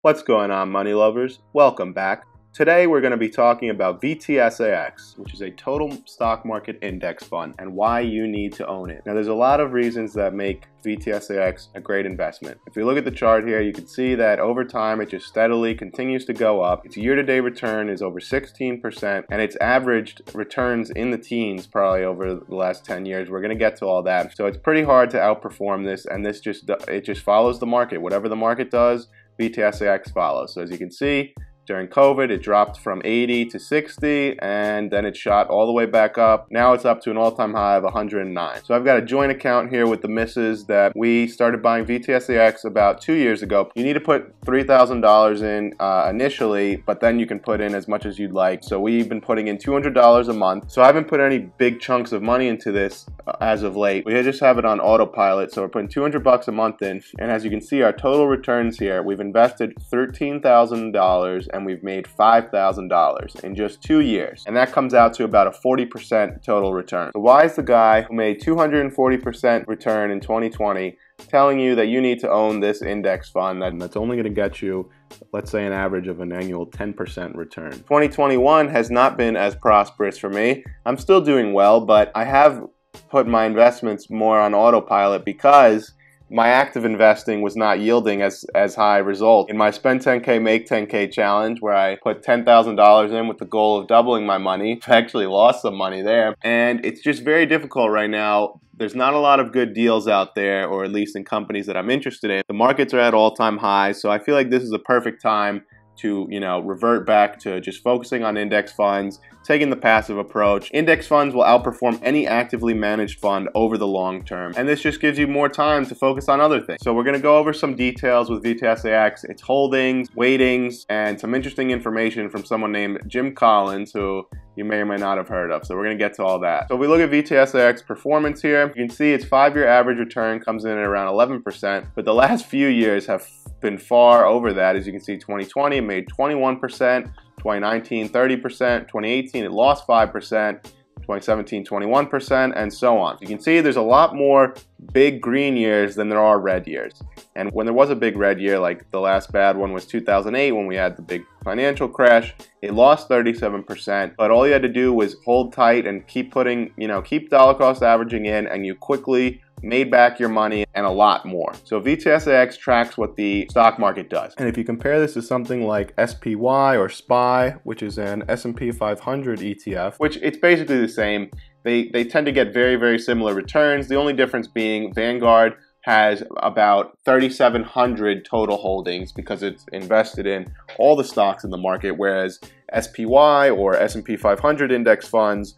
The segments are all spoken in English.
What's going on, money lovers? Welcome back. Today we're going to be talking about VTSAX, which is a total stock market index fund, and why you need to own it. Now, there's a lot of reasons that make VTSAX a great investment. If you look at the chart here, you can see that over time it just steadily continues to go up. Its year-to-date return is over 16%, and its averaged returns in the teens probably over the last 10 years. We're going to get to all that. So it's pretty hard to outperform this, and it just follows the market. Whatever the market does, VTSAX follows. So as you can see, during COVID, it dropped from 80 to 60, and then it shot all the way back up. Now it's up to an all-time high of 109. So I've got a joint account here with the missus that we started buying VTSAX about 2 years ago. You need to put $3,000 in initially, but then you can put in as much as you'd like. So we've been putting in $200 a month. So I haven't put any big chunks of money into this as of late. We just have it on autopilot. So we're putting $200 a month in, and as you can see, our total returns here, we've invested $13,000 and we've made $5,000 in just 2 years. And that comes out to about a 40% total return. So why is the guy who made 240% return in 2020 telling you that you need to own this index fund that's only going to get you, let's say, an average of an annual 10% return? 2021 has not been as prosperous for me. I'm still doing well, but I have put my investments more on autopilot because my active investing was not yielding as high result. In my spend 10K, make 10K challenge, where I put $10,000 in with the goal of doubling my money, I actually lost some money there. And it's just very difficult right now. There's not a lot of good deals out there, or at least in companies that I'm interested in. The markets are at all-time highs, so I feel like this is a perfect time to, revert back to just focusing on index funds, taking the passive approach. Index funds will outperform any actively managed fund over the long term, and this just gives you more time to focus on other things. So we're going to go over some details with VTSAX, its holdings, weightings, and some interesting information from someone named Jim Collins, who you may or may not have heard of. So we're going to get to all that. So if we look at VTSAX performance here, you can see its 5-year average return comes in at around 11%, but the last few years have been far over that. As you can see, 2020 it made 21%, 2019 30%, 2018 it lost 5%, 2017 21%, and so on. You can see there's a lot more big green years than there are red years. And when there was a big red year, like the last bad one was 2008 when we had the big financial crash, it lost 37%, but all you had to do was hold tight and keep putting, keep dollar cost averaging in, and you quickly made back your money and a lot more. So VTSAX tracks what the stock market does. And if you compare this to something like SPY or SPY, which is an S&P 500 ETF, which it's basically the same, they tend to get very, very similar returns. The only difference being Vanguard has about 3,700 total holdings because it's invested in all the stocks in the market, whereas SPY or S&P 500 index funds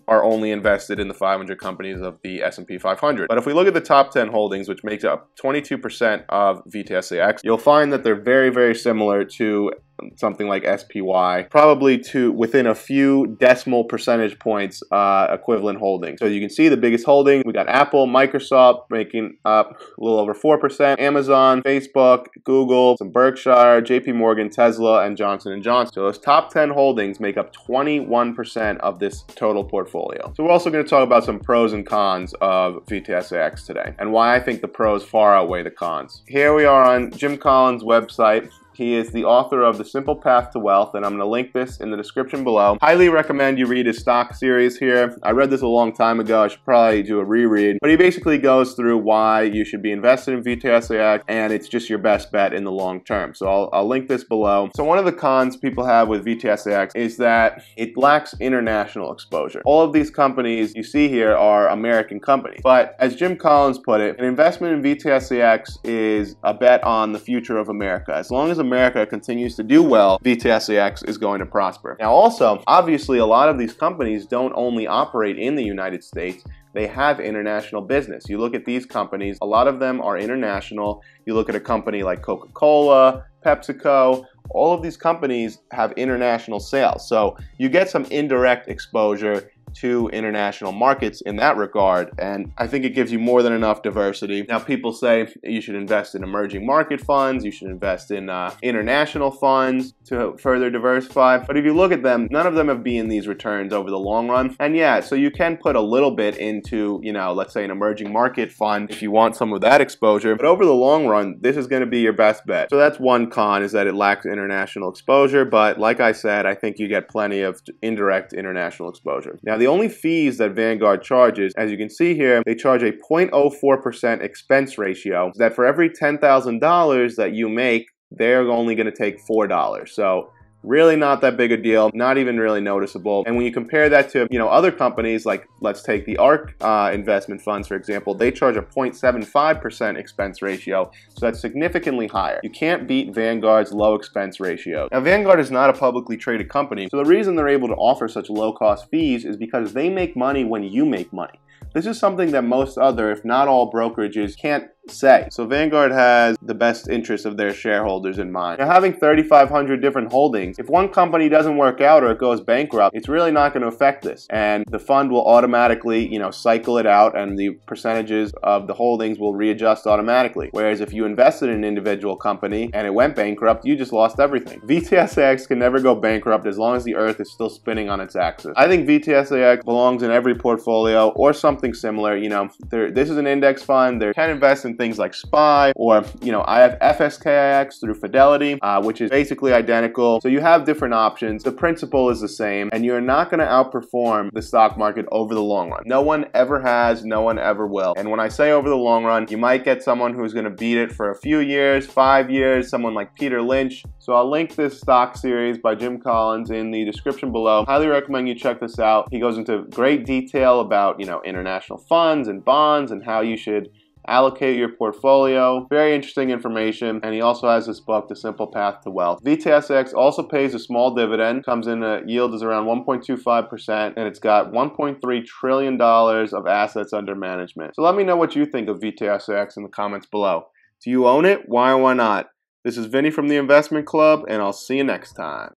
are only invested in the 500 companies of the S&P 500. But if we look at the top 10 holdings, which makes up 22% of VTSAX, you'll find that they're very, very similar to something like SPY, probably to within a few decimal percentage points equivalent holdings. So you can see the biggest holding, we got Apple, Microsoft making up a little over 4%, Amazon, Facebook, Google, some Berkshire, JP Morgan, Tesla, and Johnson & Johnson. So those top 10 holdings make up 21% of this total portfolio. So we're also going to talk about some pros and cons of VTSAX today, and why I think the pros far outweigh the cons. Here we are on Jim Collins' website. He is the author of The Simple Path to Wealth, and I'm going to link this in the description below. Highly recommend you read his stock series here. I read this a long time ago. I should probably do a reread. But he basically goes through why you should be invested in VTSAX, and it's just your best bet in the long term. So I'll link this below. So one of the cons people have with VTSAX is that it lacks international exposure. All of these companies you see here are American companies. But as Jim Collins put it, an investment in VTSAX is a bet on the future of America. As long as America continues to do well, VTSAX is going to prosper. Now also, obviously a lot of these companies don't only operate in the United States, they have international business. You look at these companies, a lot of them are international. You look at a company like Coca-Cola, PepsiCo, all of these companies have international sales. So you get some indirect exposure to international markets in that regard, and I think it gives you more than enough diversity. Now, people say you should invest in emerging market funds, you should invest in international funds to further diversify, but if you look at them, none of them have been these returns over the long run. And yeah, so you can put a little bit into, let's say an emerging market fund if you want some of that exposure, but over the long run, this is going to be your best bet. So that's one con, is that it lacks international exposure, but like I said, I think you get plenty of indirect international exposure. Now, the only fees that Vanguard charges, as you can see here, they charge a 0.04% expense ratio, that for every $10,000 that you make, they're only going to take $4. So really not that big a deal, not even really noticeable. And when you compare that to, other companies, like let's take the ARK investment funds, for example, they charge a 0.75% expense ratio. So that's significantly higher. You can't beat Vanguard's low expense ratio. Now, Vanguard is not a publicly traded company. So the reason they're able to offer such low cost fees is because they make money when you make money. This is something that most other, if not all, brokerages can't say. So Vanguard has the best interest of their shareholders in mind. Now, having 3,500 different holdings, if one company doesn't work out or it goes bankrupt, it's really not going to affect this. And the fund will automatically, cycle it out, and the percentages of the holdings will readjust automatically. Whereas if you invested in an individual company and it went bankrupt, you just lost everything. VTSAX can never go bankrupt as long as the Earth is still spinning on its axis. I think VTSAX belongs in every portfolio or something similar. This is an index fund. They can invest in things like SPY, or I have FSKIX through Fidelity, which is basically identical. So you have different options. The principle is the same, and you're not going to outperform the stock market over the long run. No one ever has, no one ever will. And when I say over the long run, you might get someone who's going to beat it for a few years, 5 years, someone like Peter Lynch. So I'll link this stock series by Jim Collins in the description below. Highly recommend you check this out. He goes into great detail about, international funds and bonds and how you should allocate your portfolio. Very interesting information. And he also has this book, The Simple Path to Wealth. VTSX also pays a small dividend, comes in a yield is around 1.25%, and it's got $1.3 trillion of assets under management. So let me know what you think of VTSX in the comments below. Do you own it? Why or why not? This is Vinny from the Investment Club, and I'll see you next time.